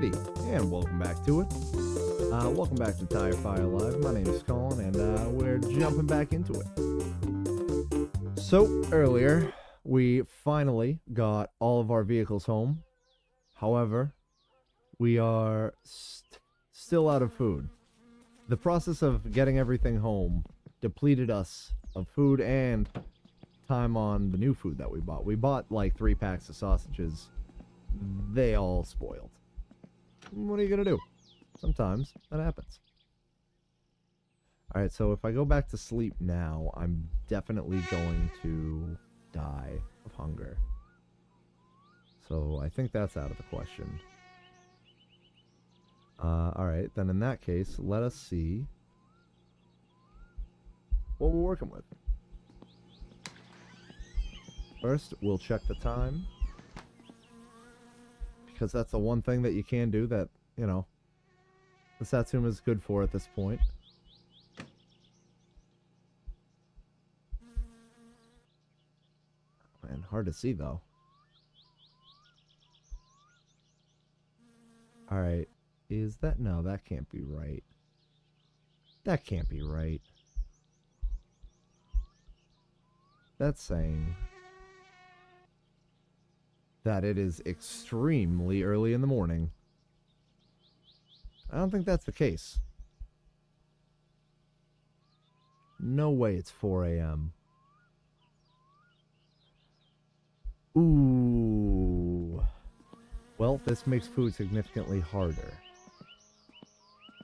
Alrighty, and welcome back to it. Welcome back to TireFire Live. My name is Colin, and we're jumping back into it. So, earlier, we finally got all of our vehicles home. However, we are still out of food. The process of getting everything home depleted us of food and time on the new food that we bought. We bought like 3 packs of sausages. They all spoiled. What are you gonna do? Sometimes that happens. Alright, so if I go back to sleep now, I'm definitely going to die of hunger. So I think that's out of the question. Alright, then in that case, let us see what we're working with. First, we'll check the time. Because that's the one thing that you can do that, you know, the Satsuma is good for at this point. Man, hard to see though. Alright, is that... no, that can't be right. That can't be right. That's saying that it is extremely early in the morning. I don't think that's the case. No way it's 4 a.m. Ooh. Well, this makes food significantly harder.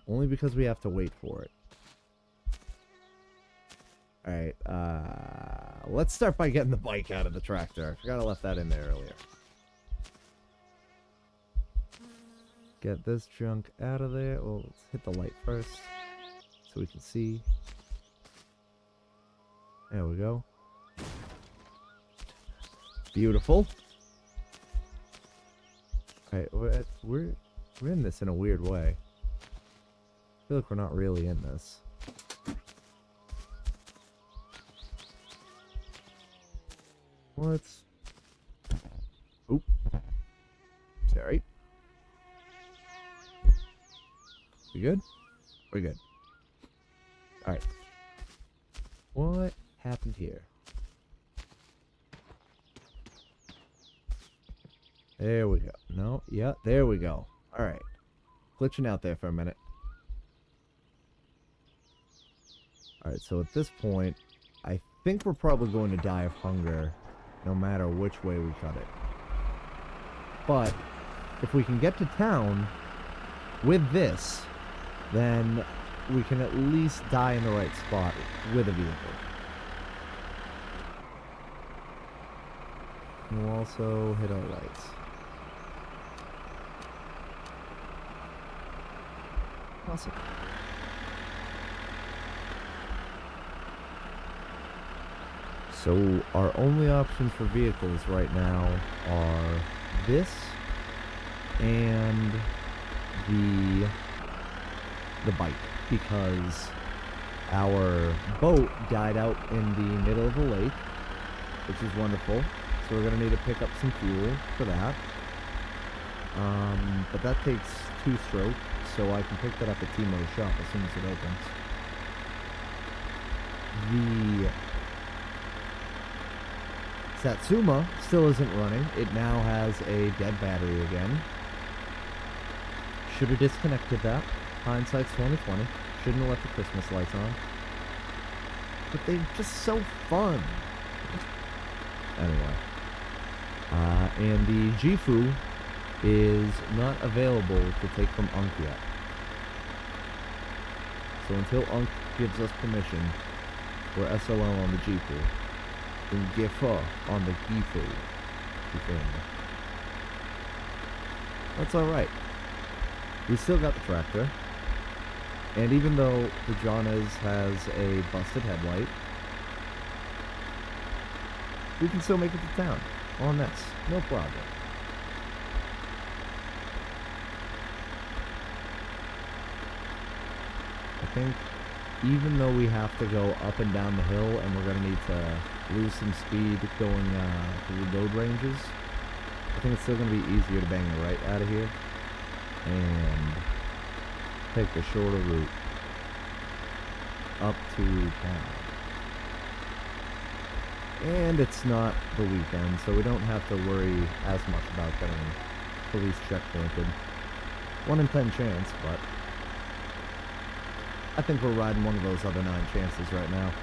Only because we have to wait for it. Alright, let's start by getting the bike out of the tractor. I forgot I left that in there earlier. Get this junk out of there. Well, let's hit the light first so we can see. There we go. Beautiful. Alright, we're in this in a weird way. I feel like we're not really in this. Let's... oop. Sorry. We good? We're good. Alright. What happened here? There we go. No, yeah, there we go. Alright. Glitching out there for a minute. Alright, so at this point, I think we're probably going to die of hunger no matter which way we cut it. But if we can get to town with this, then we can at least die in the right spot with a vehicle. And we'll also hit our lights. Awesome. So our only options for vehicles right now are this and the bike, because our boat died out in the middle of the lake, which is wonderful. So we're gonna need to pick up some fuel for that. But that takes 2 stroke, so I can pick that up at Timo's shop as soon as it opens. The Satsuma still isn't running. It now has a dead battery again. Should have disconnected that. Hindsight's 2020. Shouldn't have left the Christmas lights on. But they're just so fun. Anyway. And the Gifu is not available to take from Unk yet. So until Unk gives us permission, we're SOL on the Gifu. And Gifu on the Gifu. That's alright. We still got the tractor. And even though the Jonas has a busted headlight, we can still make it to town on this. No problem. I think even though we have to go up and down the hill and we're going to need to lose some speed going through road ranges, I think it's still going to be easier to bang the right out of here. and take the shorter route up to town. And it's not the weekend, so we don't have to worry as much about getting police checkpointed. 1 in 10 chance, but I think we're riding one of those other 9 chances right now.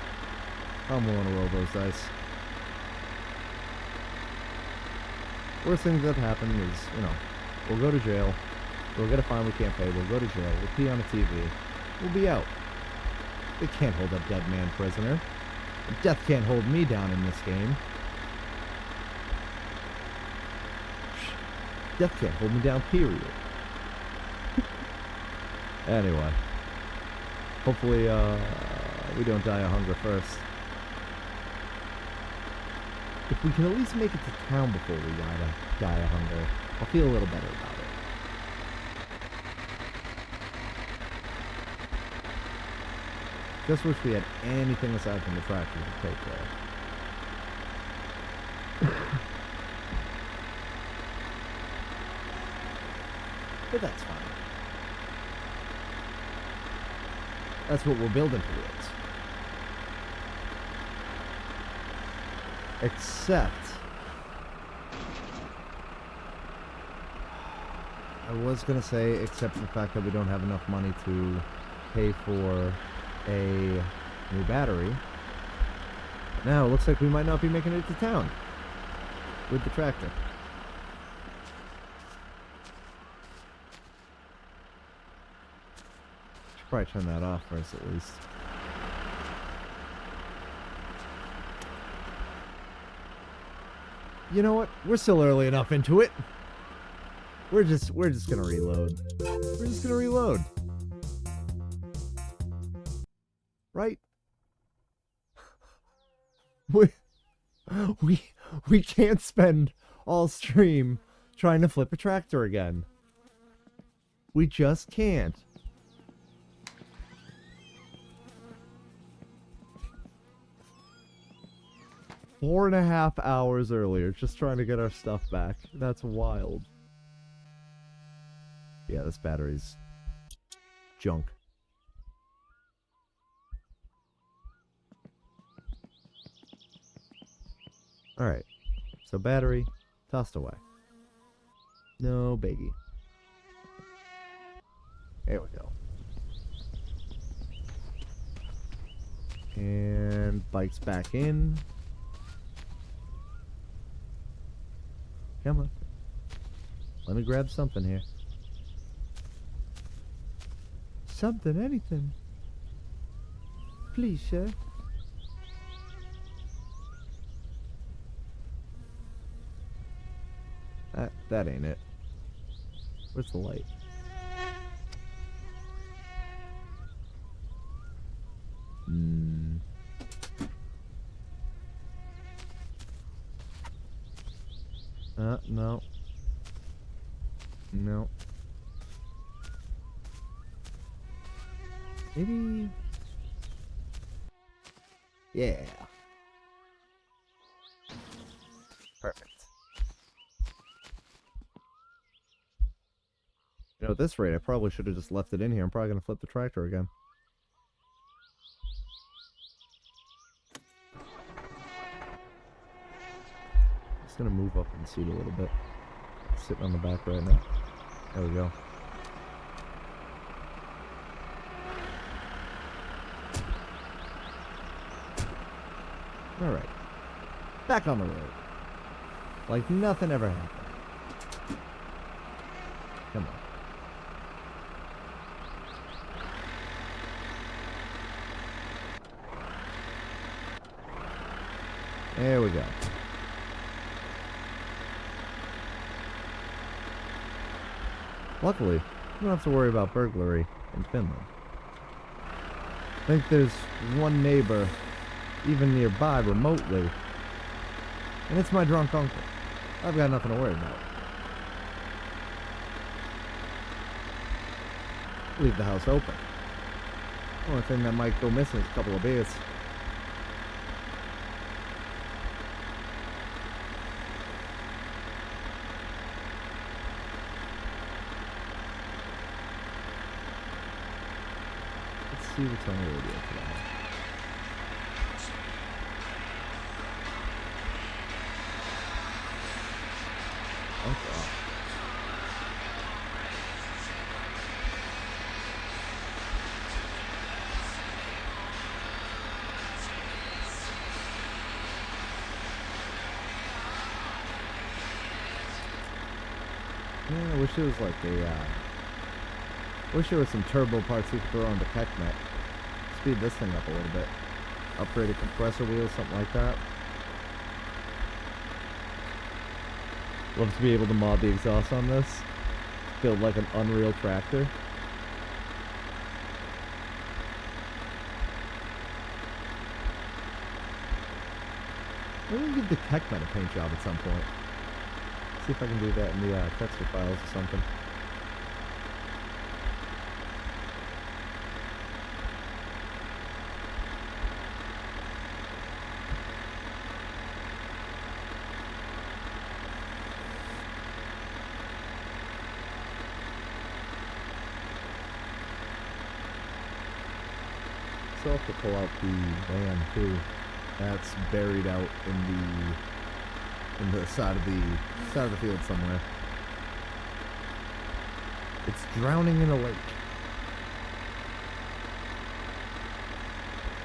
I'm willing to roll those dice. Worst thing that happen is, we'll go to jail. We'll get a fine we can't pay. We'll go to jail. We'll pee on the TV. We'll be out. They can't hold a dead man prisoner. Death can't hold me down in this game. Death can't hold me down, period. Anyway. Hopefully, we don't die of hunger first. If we can at least make it to town before we die of hunger, I'll feel a little better about it. Just wish we had anything aside from the tractor to take care. But that's fine. That's what we're building towards. Except, I was going to say, except for the fact that we don't have enough money to pay for a new battery. Now it looks like we might not be making it to town with the tractor. Should probably turn that off first at least. You know what? We're still early enough into it. We're just gonna reload. We're just gonna reload. Right? We can't spend all stream trying to flip a tractor again. We just can't. Four and a half hours earlier, just trying to get our stuff back. That's wild. Yeah, this battery's junk. Alright, so battery, tossed away. No biggie. There we go. And bike's back in. Come on. Let me grab something here. Something, anything. Please, sir. That ain't it. Where's the light? No. No. Maybe... Yeah. Perfect. At this rate, I probably should have just left it in here. I'm probably going to flip the tractor again. Just going to move up in the seat a little bit. Sitting on the back right now. There we go. Alright. Back on the road. Like nothing ever happened. Come on. There we go. Luckily, we don't have to worry about burglary in Finland. I think there's one neighbor even nearby remotely, and it's my drunk uncle. I've got nothing to worry about. Leave the house open. Only thing that might go missing is a couple of beers. see what's on the radio today. Okay. Yeah, I wish it was like wish there was some turbo parts you could throw on the TechNet. Speed this thing up a little bit. Upgrade a compressor wheel, something like that. Love to be able to mod the exhaust on this. Build like an Unreal tractor. Maybe give the TechNet a paint job at some point. See if I can do that in the texture files or something. So I'll have to pull out the van too. That's buried out in the side of the field somewhere. It's drowning in a lake.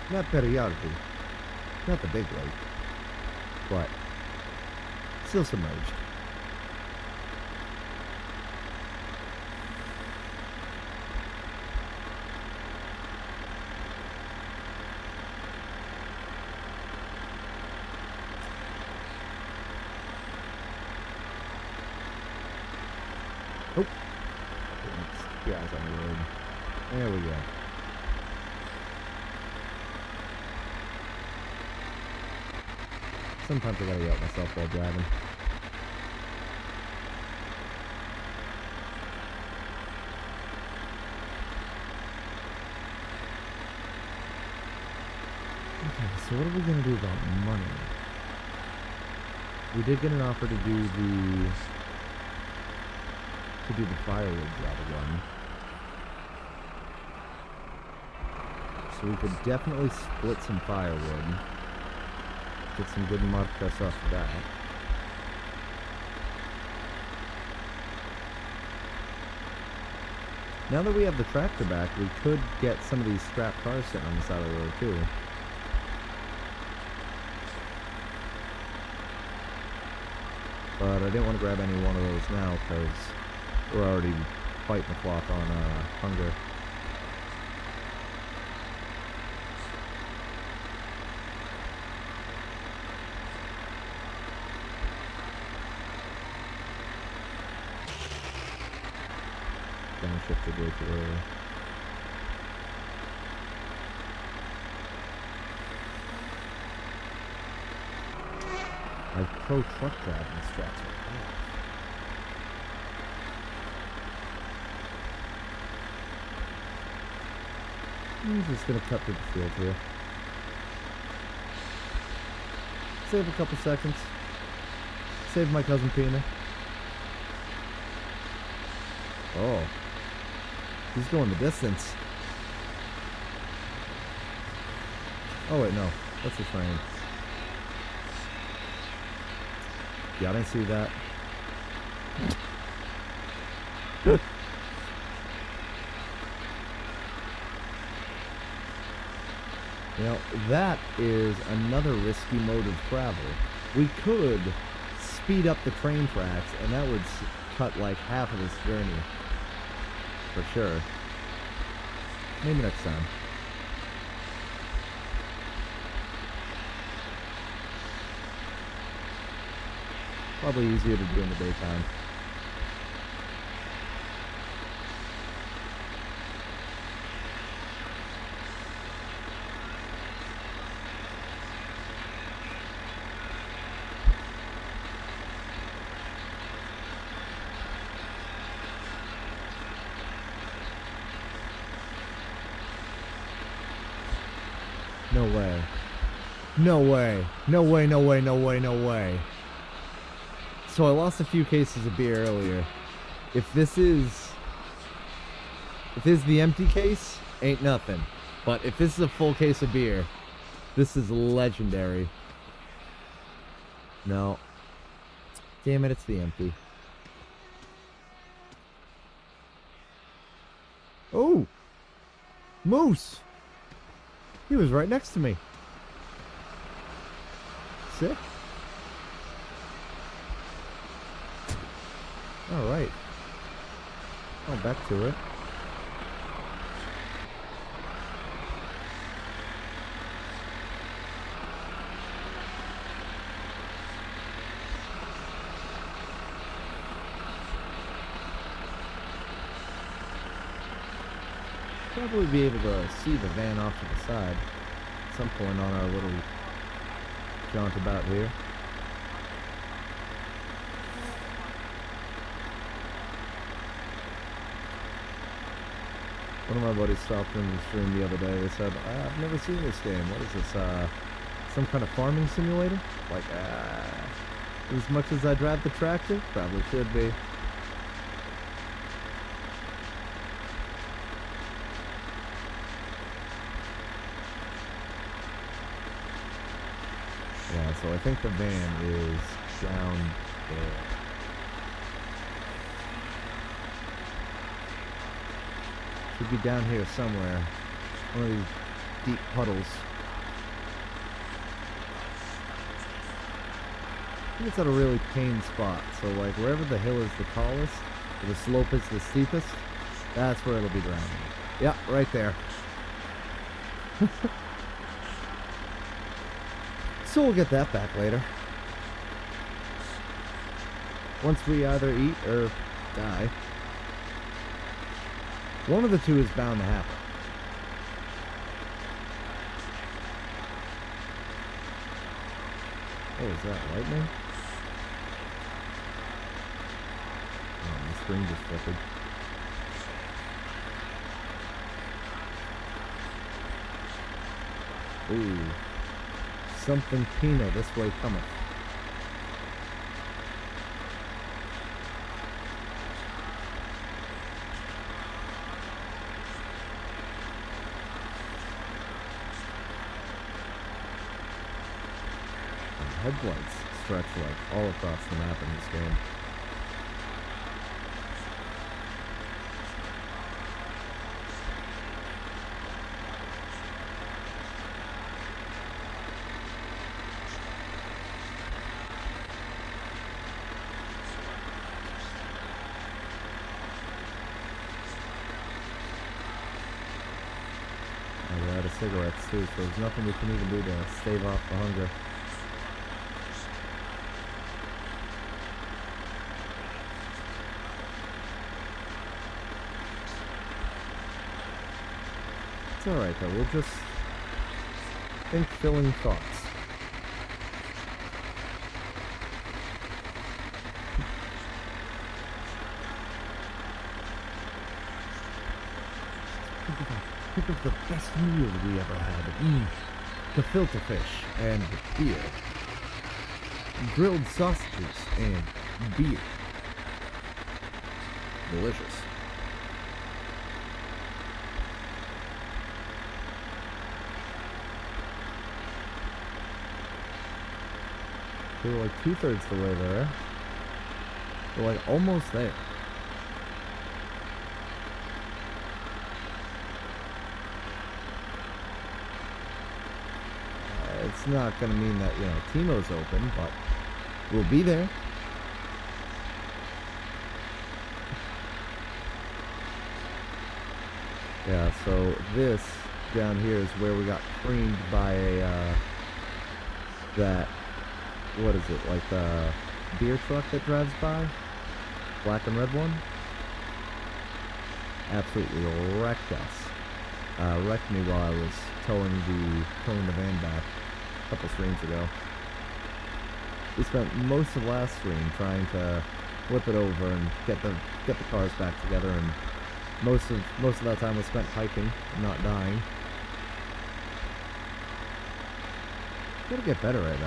Not periodically. Not the big lake. But still submerged. Oh, guys on the road. There we go. Sometimes I gotta yell at myself while driving. Okay, so what are we gonna do about money? We did get an offer to do the firewood job again. So we could definitely split some firewood. Get some good mud press off of that. Now that we have the tractor back, we could get some of these scrap cars sitting on the side of the road too. But I didn't want to grab any one of those now because we're already fighting the clock on hunger. Downshifted way too early. My pro truck driving strats are off. I'm just gonna cut through the field here. Save a couple seconds. Save my cousin Pina. Oh. He's going the distance. Oh wait, no. That's the train. Yeah, I didn't see that. You know, that is another risky mode of travel. We could speed up the train tracks, and that would cut like half of this journey. For sure. Maybe next time. Probably easier to do in the daytime. No way. No way. No way, no way, no way, no way. So I lost a few cases of beer earlier. If this is the empty case, ain't nothing. But if this is a full case of beer, this is legendary. No. Damn it, it's the empty. Oh! Moose! He was right next to me. Sick. Alright. Oh, back to it. Probably be able to see the van off to the side at some point on our little jaunt about here. One of my buddies stopped in the stream the other day. They said, I've never seen this game. What is this, some kind of farming simulator? Like, as much as I drive the tractor, probably should be. Yeah, so I think the van is down there. Should be down here somewhere. One of these deep puddles. I think it's at a really pain spot. So like wherever the hill is the tallest, or the slope is the steepest, that's where it'll be drowning. Yep, right there. So we'll get that back later. Once we either eat or die. One of the two is bound to happen. Oh, is that lightning? Oh, my screen just flickered. Ooh. Something Pinot this way cometh. Headlights stretch like all across the map in this game. We're out of cigarettes too, so there's nothing we can even do to stave off the hunger. It's alright though, we'll just think filling thoughts. Think of the best meal we ever had. The filter fish and beer. Grilled sausages and beer. Delicious. We're like 2/3 the way there. We're like almost there. It's not going to mean that, you know, Timo's open, but we'll be there. Yeah, so this down here is where we got creamed by a, that, what is it, like the beer truck that drives by? Black and red one? Absolutely wrecked us. Wrecked me while I was towing the van back a couple streams ago. We spent most of last stream trying to flip it over and get the cars back together, and most of that time was spent hiking and not dying. Gotta get better at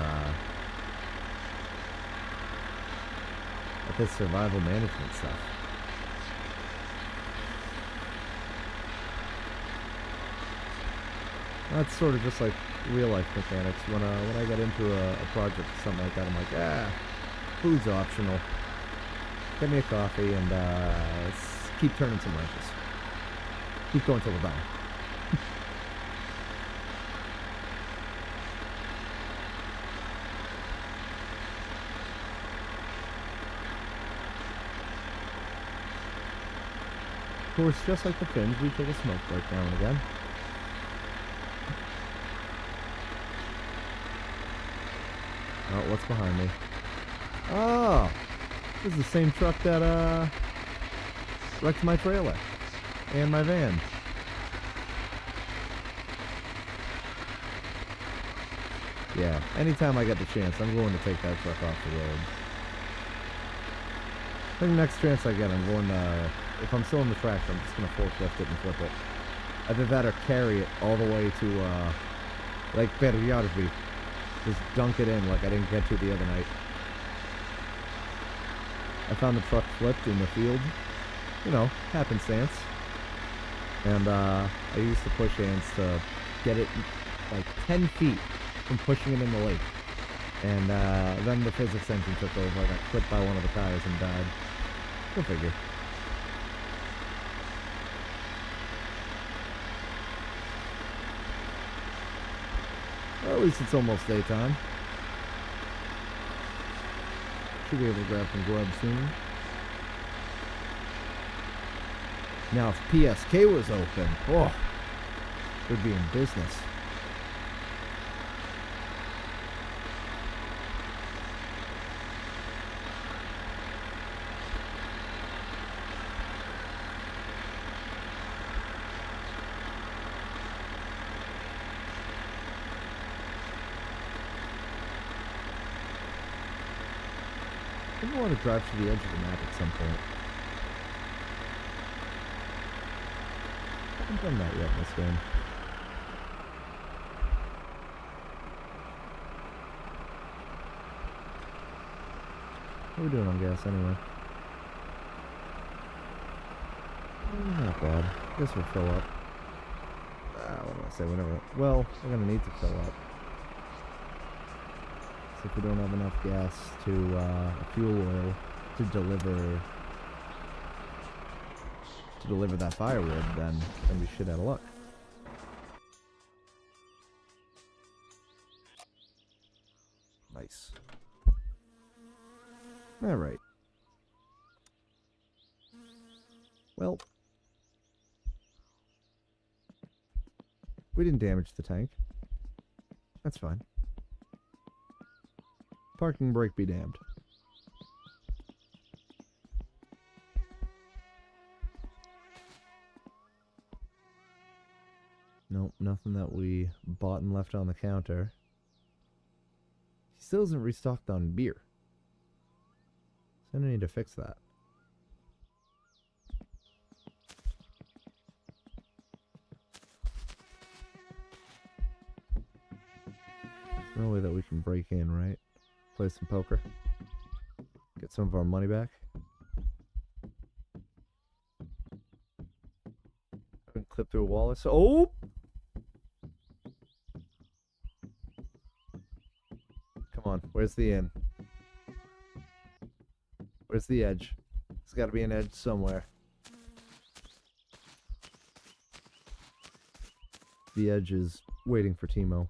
this survival management stuff. That's sort of just like real life mechanics. When I get into a project or something like that, I'm like, food's optional. Get me a coffee and let's keep turning some wrenches. Keep going till we're done. Of course, just like the Finns, we take a smoke break now and again. Oh, what's behind me? Oh! This is the same truck that, wrecked my trailer. And my van. Yeah, anytime I get the chance, I'm going to take that truck off the road. I think the next chance I get, I'm going to... If I'm still in the tractor, I'm just going to forklift it and flip it. Either that or carry it all the way to, Lake Perjarvi. Just dunk it in like I didn't get to the other night. I found the truck flipped in the field. You know, happenstance. And, I used the push hands to get it, like, 10 feet from pushing it in the lake. And, then the physics engine took over. I got clipped by one of the tires and died. Go figure. Well, at least it's almost daytime. Should be able to grab some grub soon. Now, if PSK was open, we'd be in business. I want to drive to the edge of the map at some point. I haven't done that yet in this game. What are we doing on gas anyway? Not bad. I guess we'll fill up. What do I say? Whatever. Well, we're going to need to fill up. So if we don't have enough gas to fuel oil to deliver that firewood, then we shit out of luck. Nice. All right. Well, we didn't damage the tank. That's fine. Parking brake be damned. Nope, nothing that we bought and left on the counter. He still isn't restocked on beer. So I need to fix that. There's no way that we can break in, right? Play some poker. Get some of our money back. Clip through a wall. So, oh! Come on, where's the inn? Where's the edge? There's got to be an edge somewhere. The edge is waiting for Timo.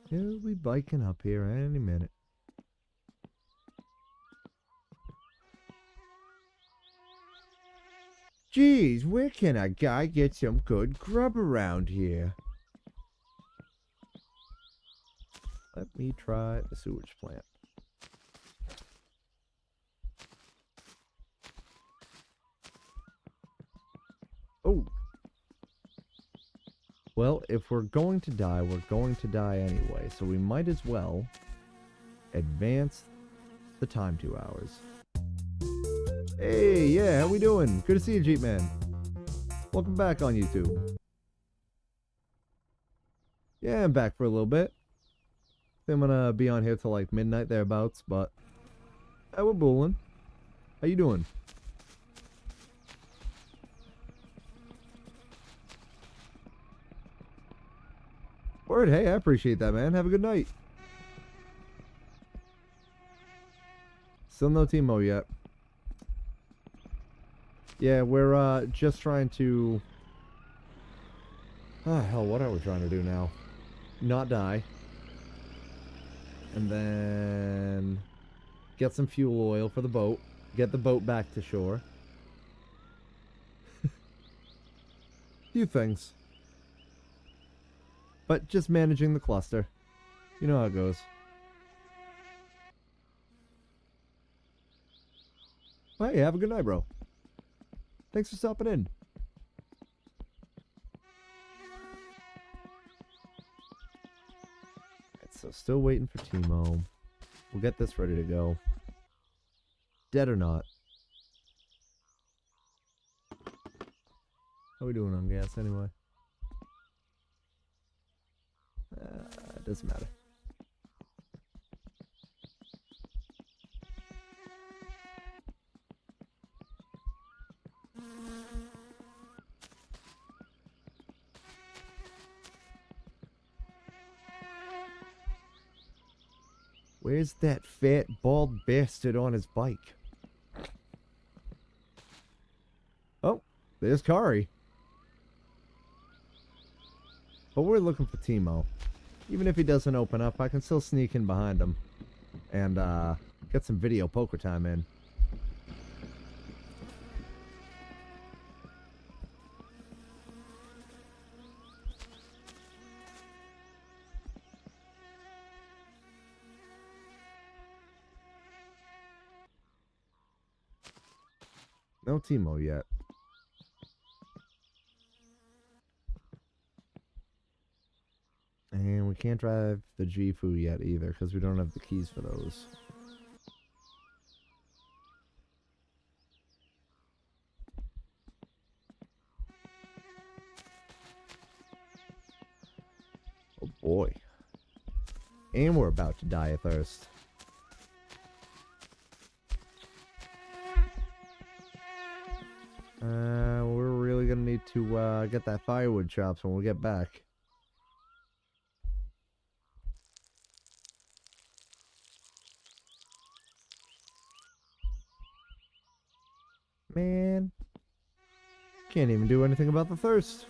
He'll be biking up here any minute. Geez, where can a guy get some good grub around here? Let me try the sewage plant. Oh. Well, if we're going to die, we're going to die anyway, so we might as well advance the time 2 hours. Hey, yeah, how we doing? Good to see you, Jeep Man. Welcome back on YouTube. Yeah, I'm back for a little bit. I'm gonna be on here till like midnight thereabouts, but we're bowling. How you doing? Word, hey, I appreciate that, man. Have a good night. Still no Timo yet. Yeah, we're just trying to... Ah, hell, what are we trying to do now? Not die. And then... get some fuel oil for the boat. Get the boat back to shore. Few things. But just managing the cluster. You know how it goes. Hey, have a good night, bro. Thanks for stopping in. Right, so still waiting for Timo. We'll get this ready to go. Dead or not. How we doing on gas anyway? It doesn't matter. Where's that fat, bald bastard on his bike? Oh, there's Kari. But we're looking for Timo. Even if he doesn't open up, I can still sneak in behind him. And, get some video poker time in. No Timo yet. And we can't drive the G-Fu yet either, because we don't have the keys for those. Oh boy. And we're about to die of thirst. We're really gonna need to get that firewood chops when we get back. Man, can't even do anything about the thirst.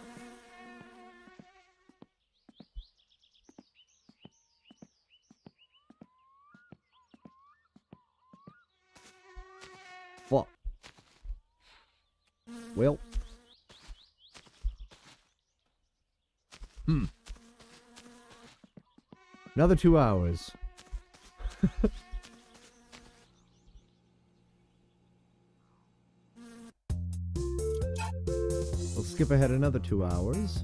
Fuck. Well. Another 2 hours. We'll skip ahead another 2 hours.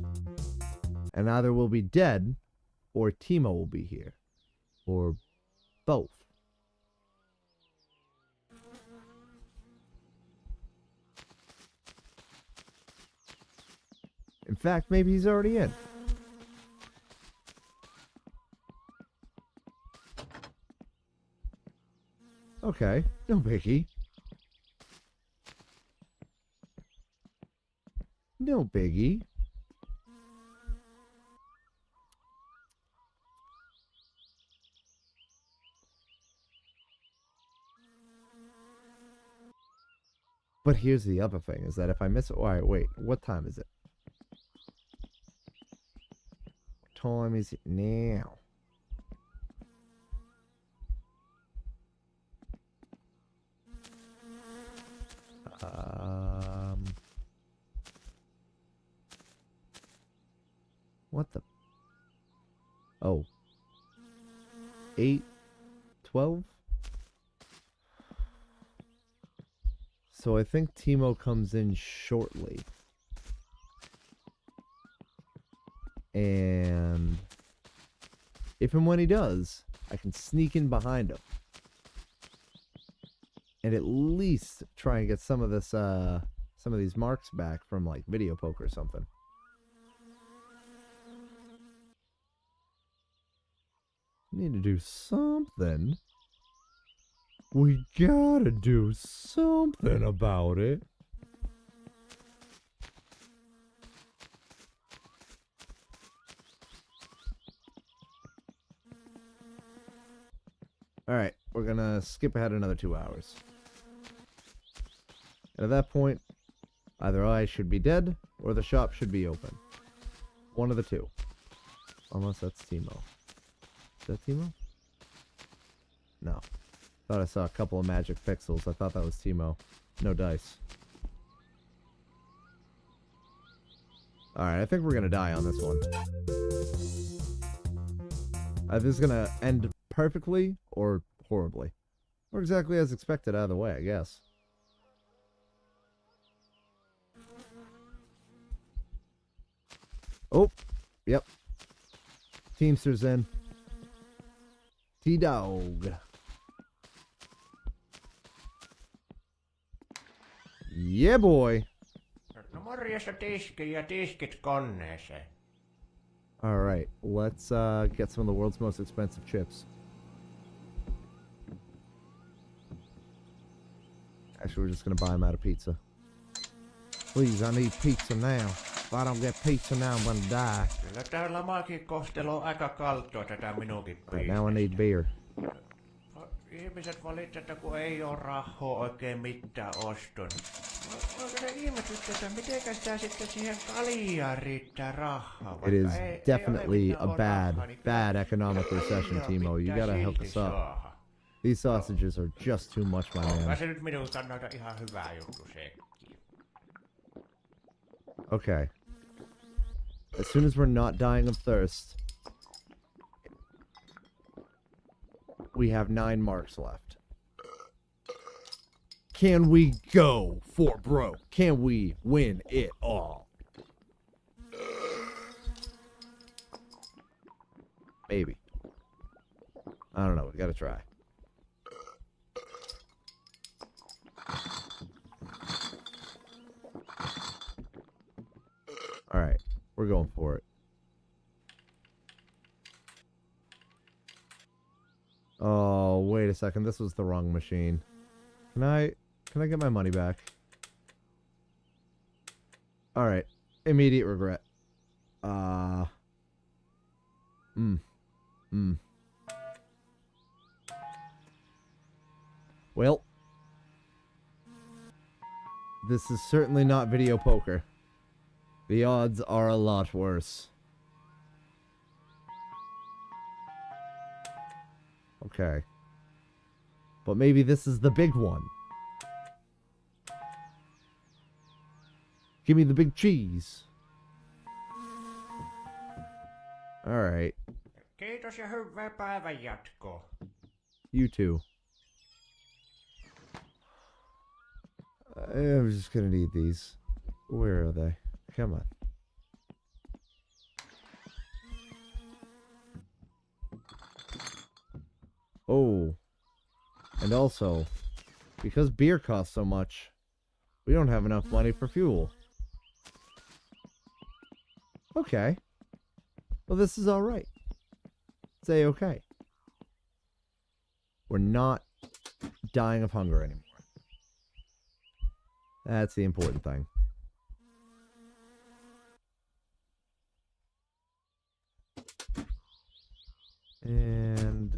And either we'll be dead, or Timo will be here. Or both. In fact, maybe he's already in. Okay, no biggie. No biggie. But here's the other thing, is that if I miss it... Alright, wait, what time is it? What time is it now? What the... Oh. 8:12? So I think Timo comes in shortly. And if and when he does, I can sneak in behind him. And at least try and get some of this, some of these marks back from, like, video poker or something. Need to do something. We gotta do something about it. Alright, we're gonna skip ahead another 2 hours. And at that point, either I should be dead, or the shop should be open. One of the two. Unless that's Timo. Is that Timo? No. Thought I saw a couple of magic pixels. I thought that was Timo. No dice. Alright, I think we're gonna die on this one. This is gonna end perfectly or horribly. Or exactly as expected either way, I guess. Oh, yep. Teamster's in. T-Dog. Yeah, boy. No morjesta tiski ja tiskit koneeseen. Alright, let's get some of the world's most expensive chips. Actually, we're just gonna buy them out of pizza. Please, I need pizza now. If I don't get pizza now, I'm gonna die. Kyllä täällä maakin kohtelu on aika kaltoa tätä minunkin Right, now I need beer. Ihmiset valittaa, kun ei oo rahaa oikein mitään oston. Oikein ihmetystä, että mitenkä sitä sitten siihen kaljaan riittää rahaa. It is definitely a bad economic recession, Timo. You gotta hook us up. These sausages are just too much, my man. Se nyt minun kannalta ihan hyvä juttu sekin. Okay. As soon as we're not dying of thirst, we have 9 marks left. Can we go for broke? Can we win it all? Maybe. I don't know. We gotta try. Alright. We're going for it. Oh, wait a second. This was the wrong machine. Can I get my money back? Alright. Immediate regret. Well. This is certainly not video poker. The odds are a lot worse. Okay. But maybe this is the big one. Give me the big cheese. Alright. Kiitos ja hyvää päivän jatkoa. You too. I'm just gonna need these. Where are they? Come on. Oh. And also, because beer costs so much, we don't have enough money for fuel. Okay. Well, this is alright. It's A-okay. We're not dying of hunger anymore. That's the important thing. And,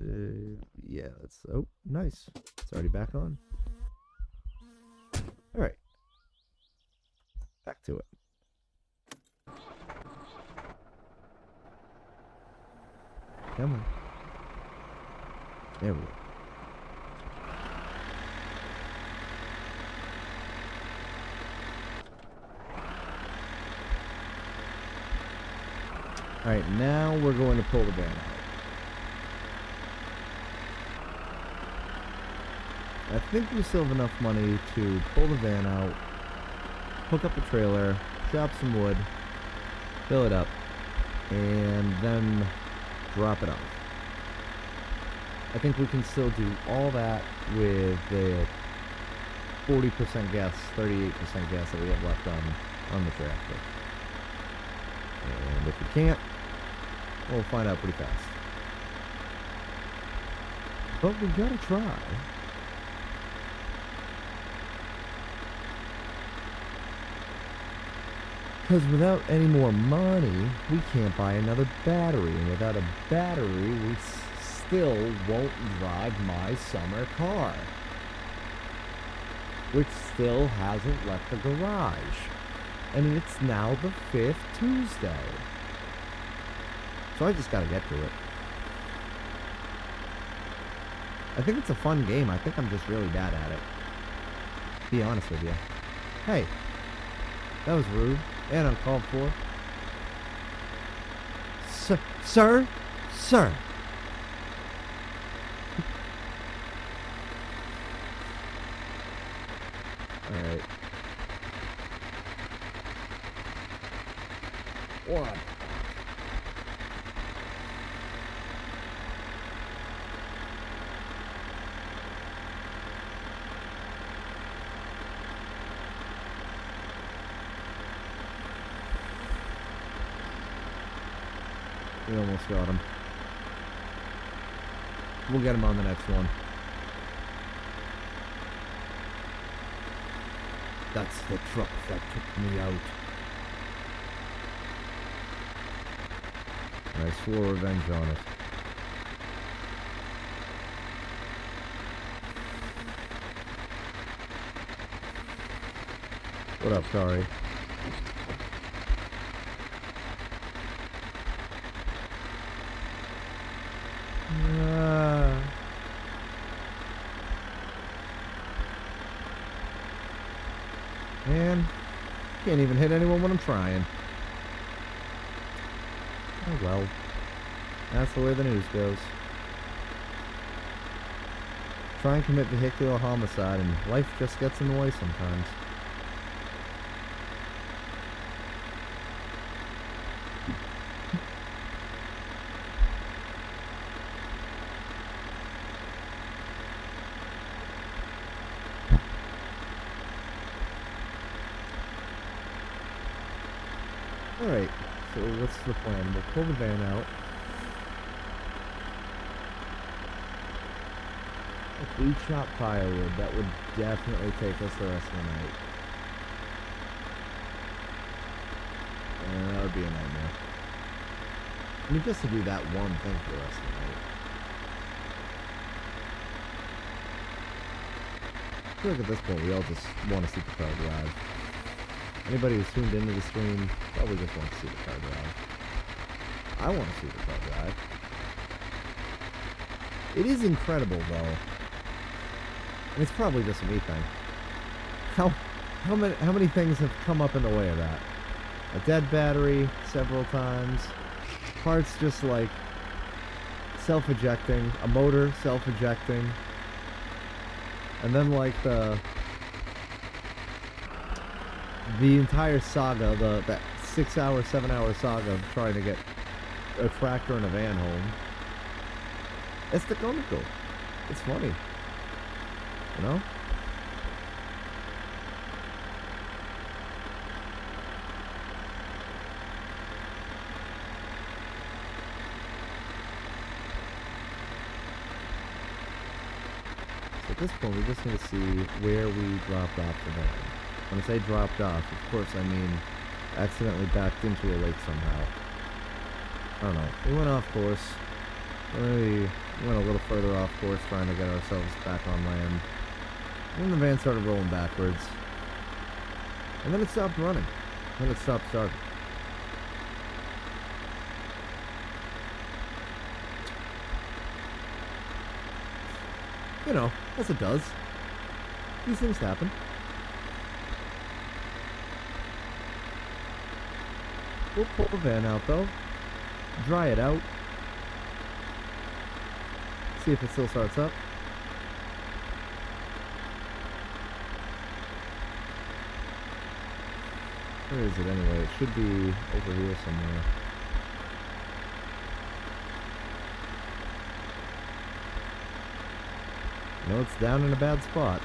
yeah, that's... Oh, nice. It's already back on. Alright. Back to it. Come on. There we go. Alright, now we're going to pull the van out. I think we still have enough money to pull the van out, hook up the trailer, chop some wood, fill it up, and then drop it off. I think we can still do all that with the 40% gas, 38% gas that we have left on the tractor. And if we can't, we'll find out pretty fast. But we gotta try. Because without any more money, we can't buy another battery. And without a battery, we still won't drive my summer car, which still hasn't left the garage. And it's now the 5th Tuesday. So I just gotta get to it. I think it's a fun game. I think I'm just really bad at it. Be honest with you. Hey, that was rude and uncalled for. Sir? Alright. What? We almost got him. We'll get him on the next one. That's the truck that took me out. I swore revenge on it. What up, Kari? Man, can't even hit anyone when I'm trying. Oh well. That's the way the news goes. Try and commit vehicular homicide and life just gets in the way sometimes. Alright, so what's the plan? We'll pull the van out. If we chop firewood, that would definitely take us the rest of the night. And that would be a nightmare. I mean, just to do that one thing for the rest of the night. I feel like at this point we all just want to see the car drive. Anybody who's tuned into the stream probably just wants to see the car drive. I want to see the car drive. It is incredible, though. And it's probably just a me thing. How many things have come up in the way of that? A dead battery several times. Parts just like self-ejecting. A motor self-ejecting. And then like the entire saga, that 6-hour, 7-hour saga of trying to get a tractor and a van home. It's the comical. It's funny. You know? So at this point, we just need to see where we dropped off the van. When I say dropped off, of course I mean accidentally backed into a lake somehow. I don't know. We went off course. We went a little further off course trying to get ourselves back on land. And then the van started rolling backwards. And then it stopped running. Then it stopped starting. You know, as it does. These things happen. We'll pull the van out though. Dry it out. See if it still starts up. Where is it anyway? It should be over here somewhere. No, it's down in a bad spot.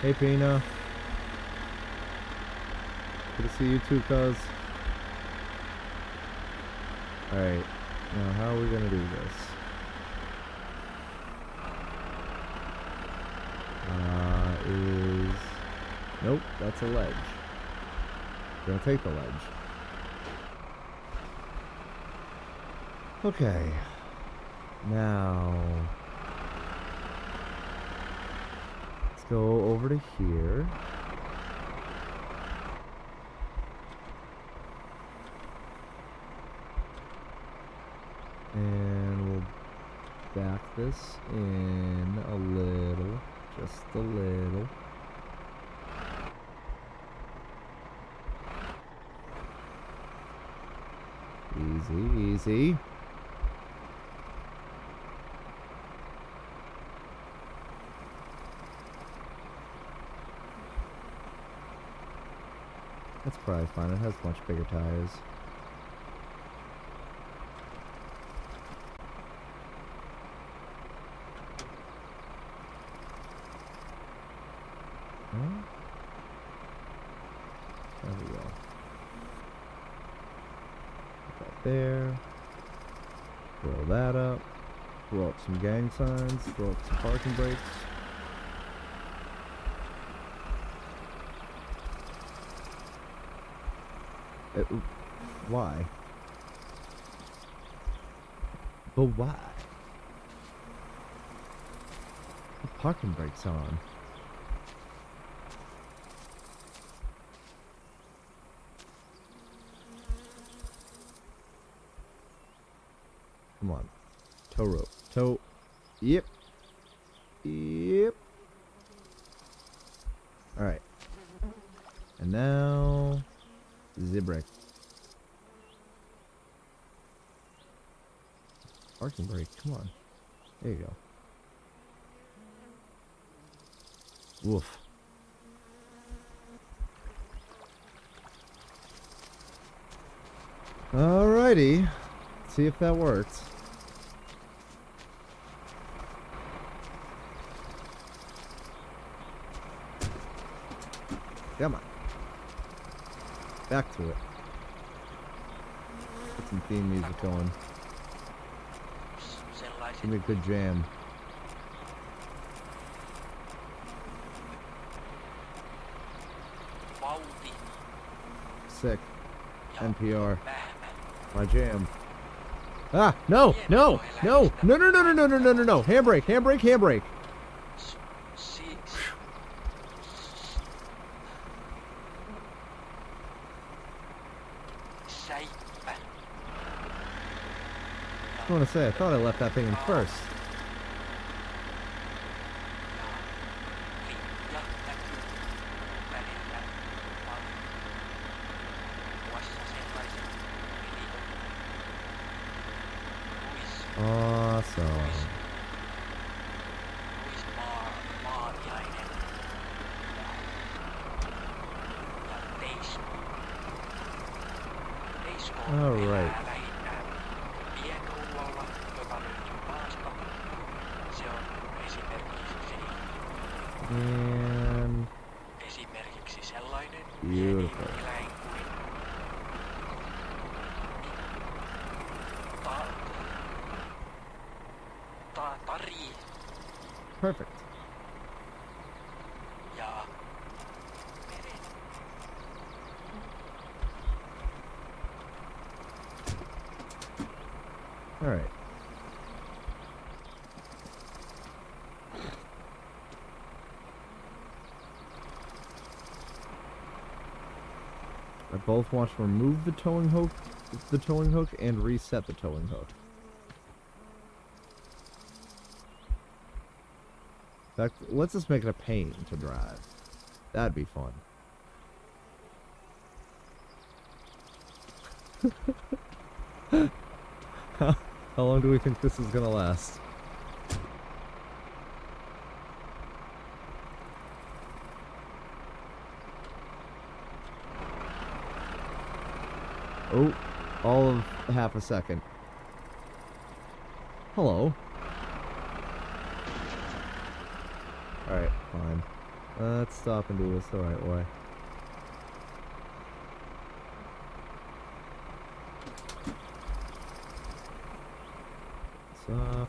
Hey, Pina. Good to see you too, cuz. Alright, now how are we gonna do this? Nope, that's a ledge. gonna take the ledge. Okay. Now let's go over to here. And we'll back this in a little, just a little. Easy, easy. That's probably fine. It has much bigger tires. There we go. Put that there. Throw that up. Throw up some gang signs. Throw up some parking brakes. Why? But why? The parking brakes on. Come on. Tow rope. Tow. Yep. Yep. Alright. And now Zibrick. Parking brake, come on. There you go. Woof. Alrighty. See if that works. Come on. Back to it. Get some theme music going. Give me a good jam. Sick. NPR. My jam. Ah! No! No! No! No! No! No! No! No! No! No! No! No! Handbrake! Handbrake! Handbrake! I want to say, I thought I left that thing in first. Awesome. All right. And beautiful. Perfect. All right. I both want to remove the towing hook and reset the towing hook. In fact, let's just make it a pain to drive. That'd be fun. How long do we think this is gonna last? Oh, all of half a second. Hello. Alright, fine. Let's stop and do this the right way. Stop.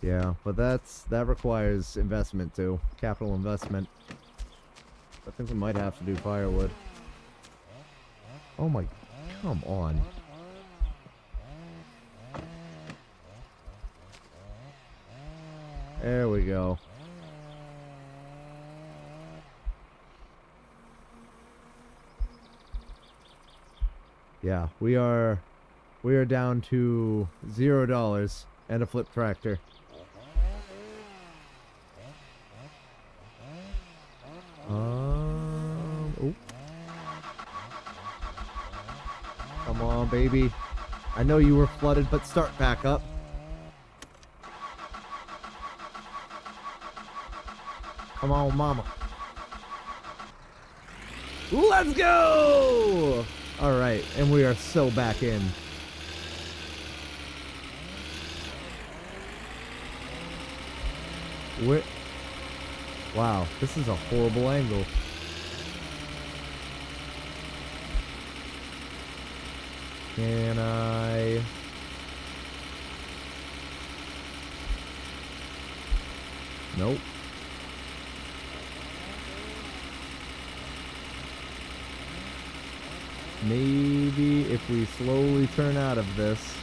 Yeah, but that requires investment too. Capital investment. I think we might have to do firewood. Oh my, come on. There we go. Yeah, we are down to $0 and a flip tractor. Oh. Come on, baby. I know you were flooded, but start back up. Come on, mama. Let's go! All right, and we are so back in. Wow, this is a horrible angle. Can I... Nope. Maybe if we slowly turn out of this.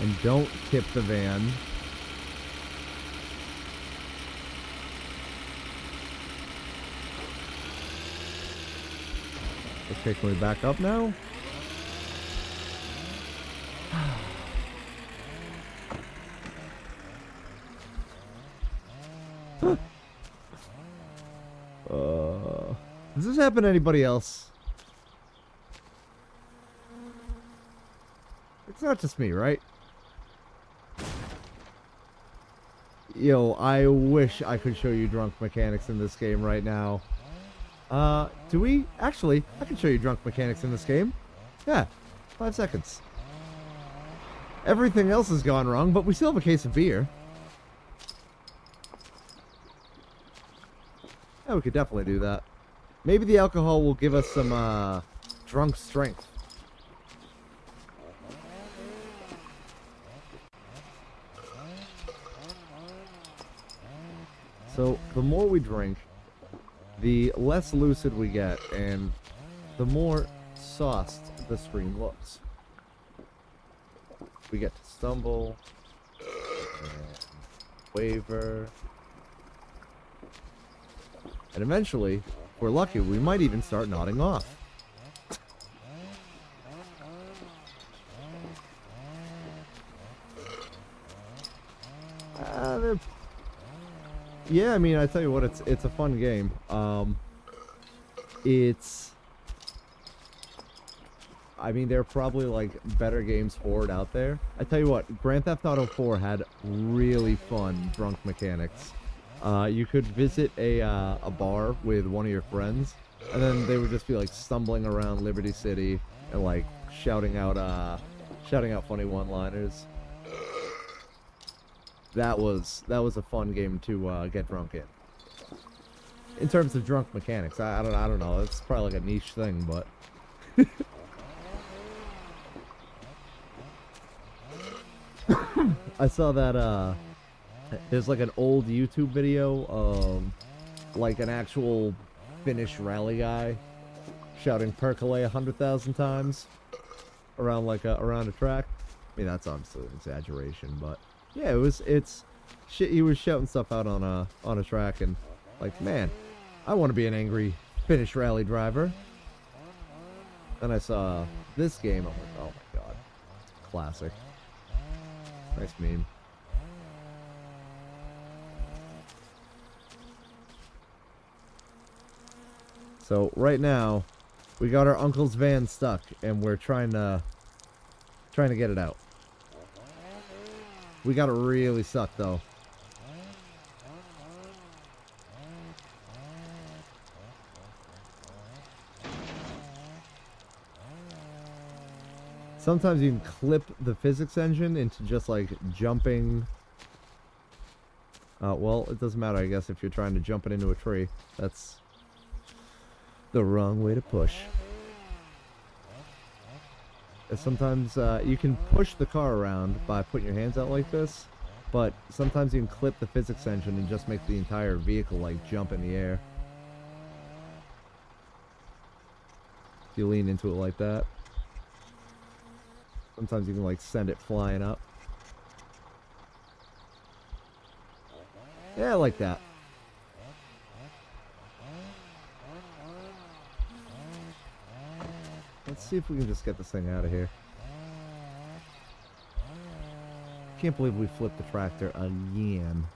And don't tip the van. Okay, can we back up now? Does this happen to anybody else? It's not just me, right? Yo, I wish I could show you drunk mechanics in this game right now. Do we? Actually, I can show you drunk mechanics in this game. Yeah, 5 seconds. Everything else has gone wrong, but we still have a case of beer. Yeah, we could definitely do that. Maybe the alcohol will give us some, drunk strength. So, the more we drink, the less lucid we get, and the more sauced the screen looks. We get to stumble, and waver, and eventually, if we're lucky, we might even start nodding off. Yeah, I mean, I tell you what, it's a fun game. I mean, there are probably, like, better games for it out there. I tell you what, Grand Theft Auto 4 had really fun drunk mechanics. You could visit a bar with one of your friends, and then they would just be, like, stumbling around Liberty City and, like, shouting out funny one-liners. That was a fun game to get drunk in. In terms of drunk mechanics, I don't know. It's probably like a niche thing, but I saw that there's like an old YouTube video of like an actual Finnish rally guy shouting "Percolate" 100,000 times around a track. I mean, that's obviously an exaggeration, but yeah, it's shit. He was shouting stuff out on a track, and like, man, I want to be an angry Finnish rally driver. Then I saw this game. I'm like, oh my god, classic. Nice meme. So right now, we got our uncle's van stuck, and we're trying to get it out. We got it really suck though. Sometimes you can clip the physics engine into just like jumping. Well, it doesn't matter, I guess, if you're trying to jump it into a tree. That's the wrong way to push. is sometimes you can push the car around by putting your hands out like this, but sometimes you can clip the physics engine and just make the entire vehicle like jump in the air. If you lean into it like that. Sometimes you can like send it flying up. Yeah, I like that. Let's see if we can just get this thing out of here. Can't believe we flipped the tractor again.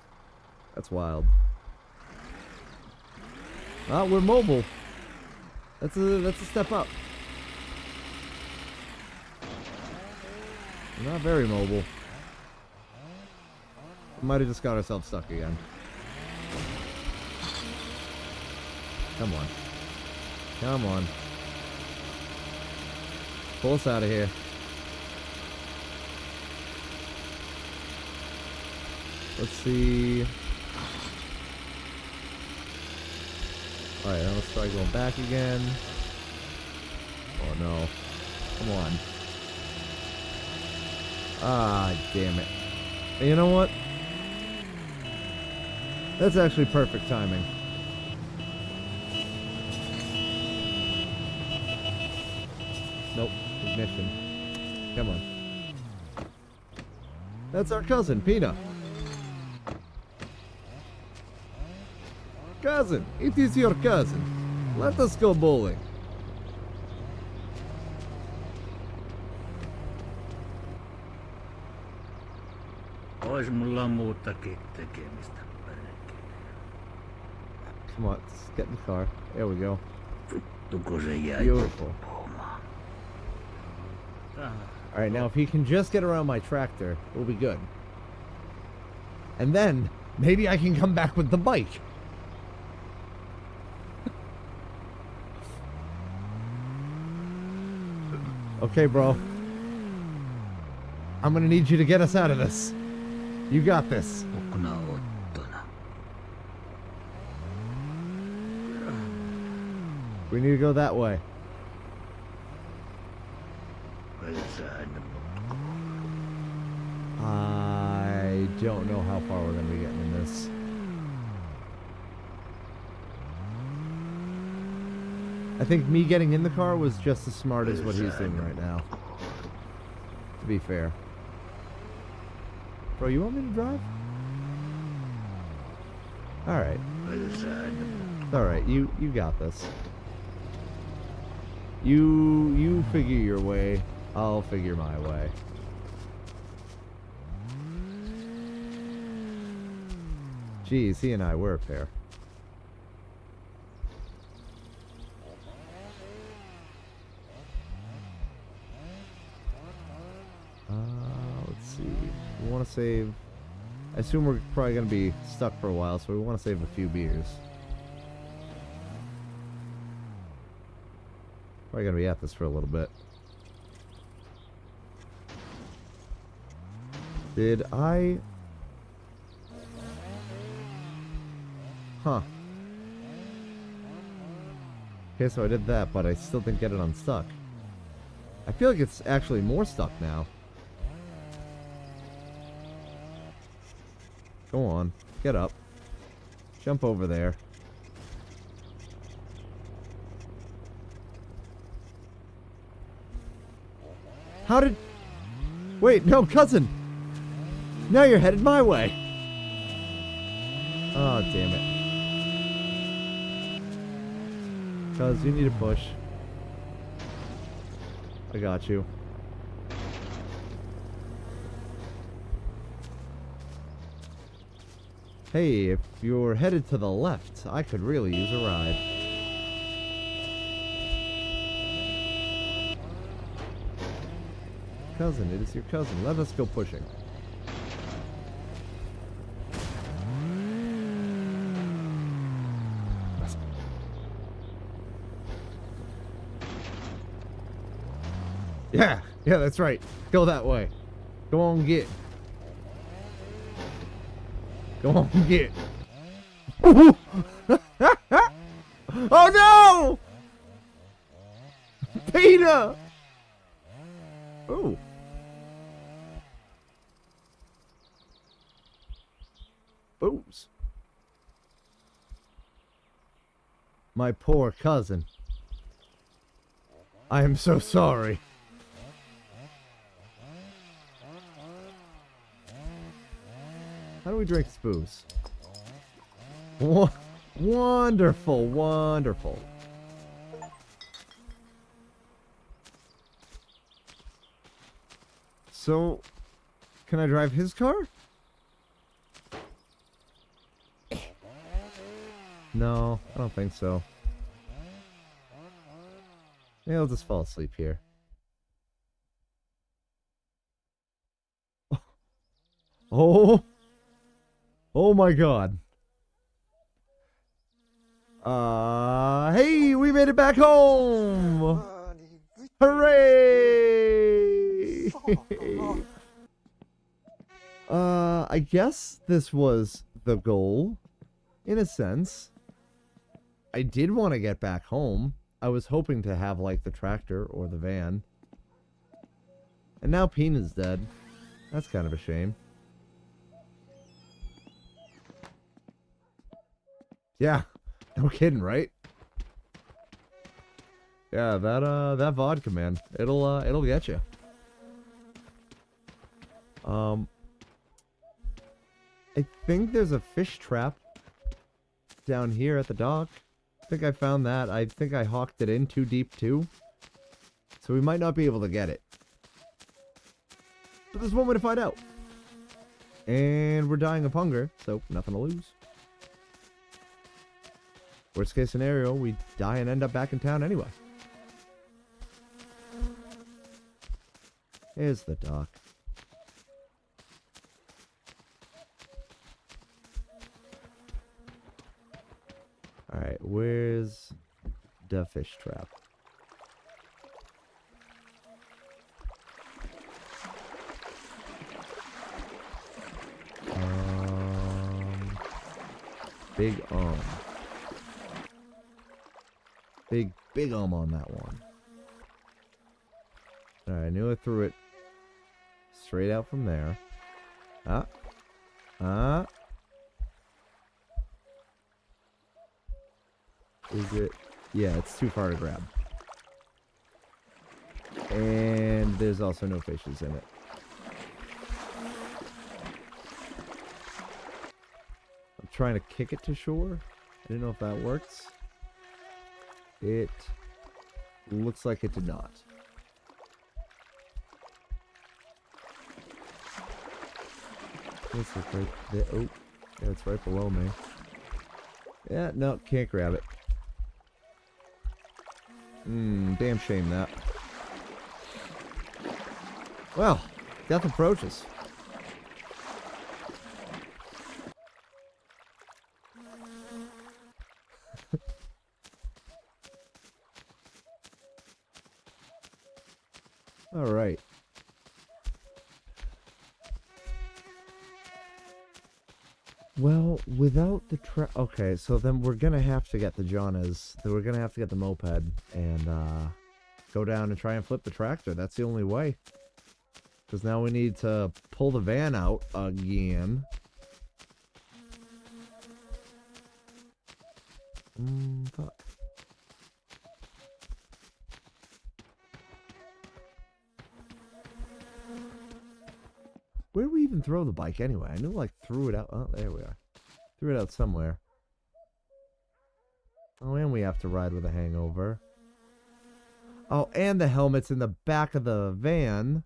That's wild. Ah, we're mobile. That's a step up. We're not very mobile. We might have just got ourselves stuck again. Come on. Come on. Pull us out of here. Let's see. Alright, now let's try going back again. Oh no. Come on. Ah, damn it. And you know what? That's actually perfect timing. Nope. Ignition. Come on. That's our cousin, Pina. Cousin, it is your cousin. Let us go bowling. Ois mulla muutakin tekemistä. Come on, let's get in the car. There we go. Vittuko se jäi Beautiful. koppaamaan. Alright, now if he can just get around my tractor, we'll be good. And then, maybe I can come back with the bike. Okay, bro. I'm gonna need you to get us out of this. You got this. Ukkuna ottona. We need to go that way. I don't know how far we're gonna be getting in this. I think me getting in the car was just as smart as what he's doing right now. To be fair. Bro, you want me to drive? Alright. Alright, you got this. You figure your way. I'll figure my way. Jeez, he and I were a pair. Let's see. We want to save... I assume we're probably going to be stuck for a while, so we want to save a few beers. Probably going to be at this for a little bit. Did I... Huh. Okay, so I did that, but I still didn't get it unstuck. I feel like it's actually more stuck now. Go on. Get up. Jump over there. How did... Wait, no, cousin! Now you're headed my way! Oh, damn it. Cuz, you need a push. I got you. Hey, if you're headed to the left, I could really use a ride. Cousin, it is your cousin. Let us go pushing. Yeah, that's right. Go that way. Go on, get. Go on, get. Oh no! Peter! Oh. Booze. My poor cousin. I am so sorry. How do we drink this booze? Wonderful, wonderful. So, can I drive his car? No, I don't think so. Maybe I'll just fall asleep here. Oh! Oh my god. Hey, we made it back home! Hooray! I guess this was the goal, in a sense. I did want to get back home. I was hoping to have, like, the tractor or the van. And now Pina's dead. That's kind of a shame. Yeah, no kidding, right? Yeah, that vodka, man, it'll get you. I think there's a fish trap down here at the dock. I think I found that. I think I hawked it in too deep too. So we might not be able to get it. But there's one way to find out. And we're dying of hunger, so nothing to lose. Worst case scenario, we die and end up back in town anyway. Here's the dock. Alright, where's the fish trap? Big Big on that one. Alright, I knew I threw it straight out from there. Is it? Yeah, it's too far to grab. And there's also no fishes in it. I'm trying to kick it to shore. I didn't know if that works. It looks like it did not. This is right there. Oh, yeah, it's right below me. Yeah, no, can't grab it. Damn shame that. Well, death approaches. All right. Well, without the okay, so then we're gonna have to get the Jonas. We're gonna have to get the moped and go down and try and flip the tractor. That's the only way. Because now we need to pull the van out again. Fuck. Where do we even throw the bike anyway? I knew like threw it out. Oh, there we are. Threw it out somewhere. Oh, and we have to ride with a hangover. Oh, and the helmet's in the back of the van.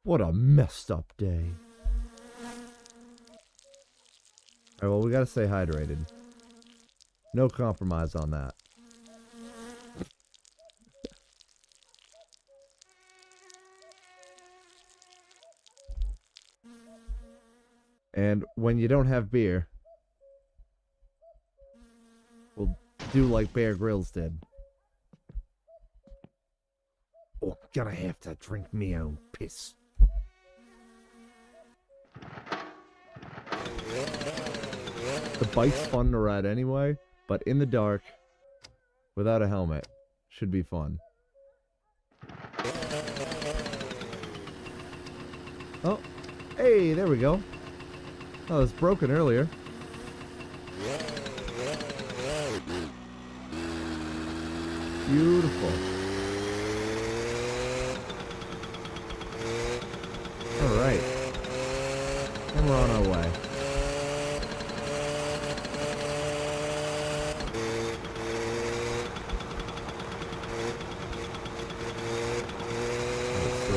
What a messed up day. Alright, well, we gotta stay hydrated. No compromise on that. And when you don't have beer, we'll do like Bear Grylls did. Oh, I'm gonna have to drink me own piss. The bike's fun to ride anyway, but in the dark, without a helmet, should be fun. Oh, hey, there we go. Oh, it was broken earlier. Beautiful. Alright. And we're on our way. So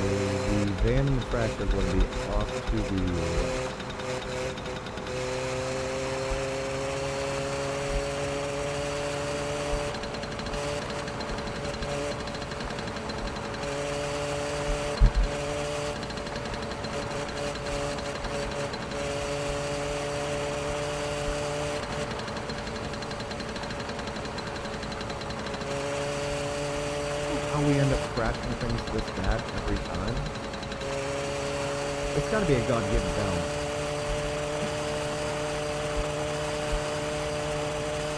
the van and the tractor are going to be off to the left. How we end up crashing things this bad every time. It's gotta be a God-given balance.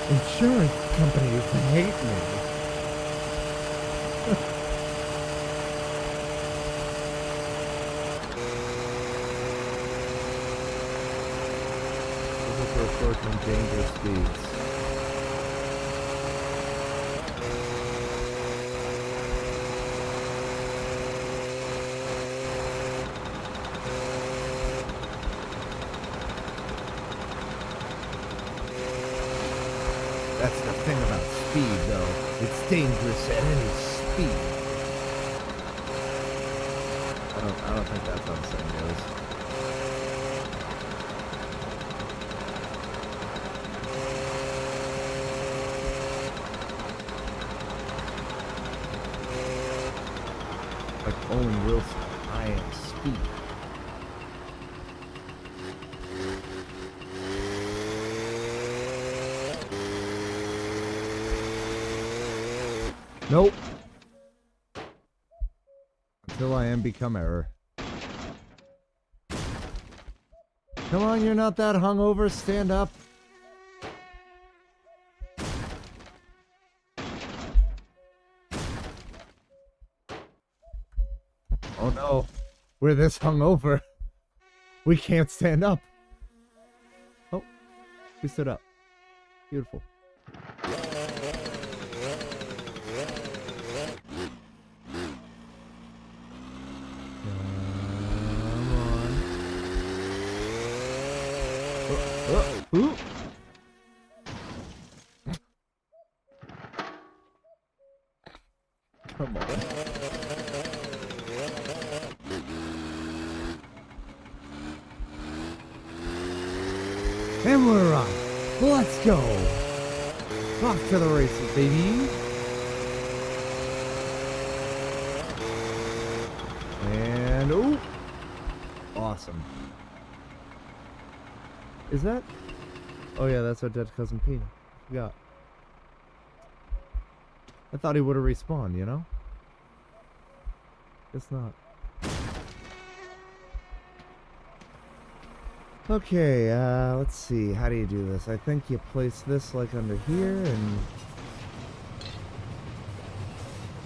Insurance companies hate me. This is for approaching dangerous speeds. That's the thing about speed, though. It's dangerous at any speed. I don't think that's how the saying goes. Like Owen Wilson, high at speed. Nope. Until I am become error. Come on, you're not that hungover. Stand up. Oh no. We're this hungover. We can't stand up. Oh, we stood up. Beautiful. Ooh. Come on. And we're on. Let's go. Off to the races, baby. And ooh. Awesome. Is that? Oh yeah, that's our dead cousin Peter. Forgot. I thought he would have respawned, you know? Guess not. Okay, let's see. How do you do this? I think you place this like under here and...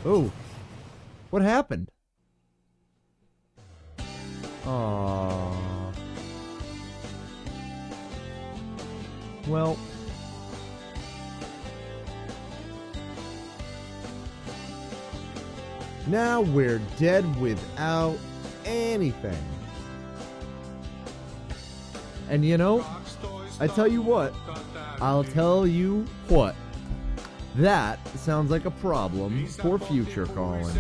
Oh! What happened? Aww. Well... Now we're dead without anything. And you know, I tell you what, I'll tell you what. That sounds like a problem for future Colin.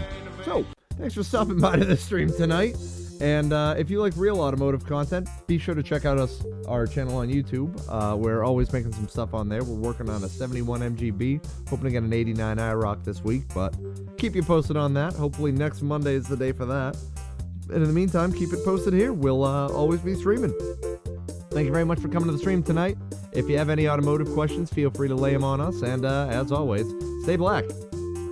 So, thanks for stopping by to the stream tonight. And if you like real automotive content, be sure to check out our channel on YouTube. We're always making some stuff on there. We're working on a 71 MGB, hoping to get an 89 IROC this week, but keep you posted on that. Hopefully next Monday is the day for that. And in the meantime, keep it posted here. We'll always be streaming. Thank you very much for coming to the stream tonight. If you have any automotive questions, feel free to lay them on us. And as always, stay black.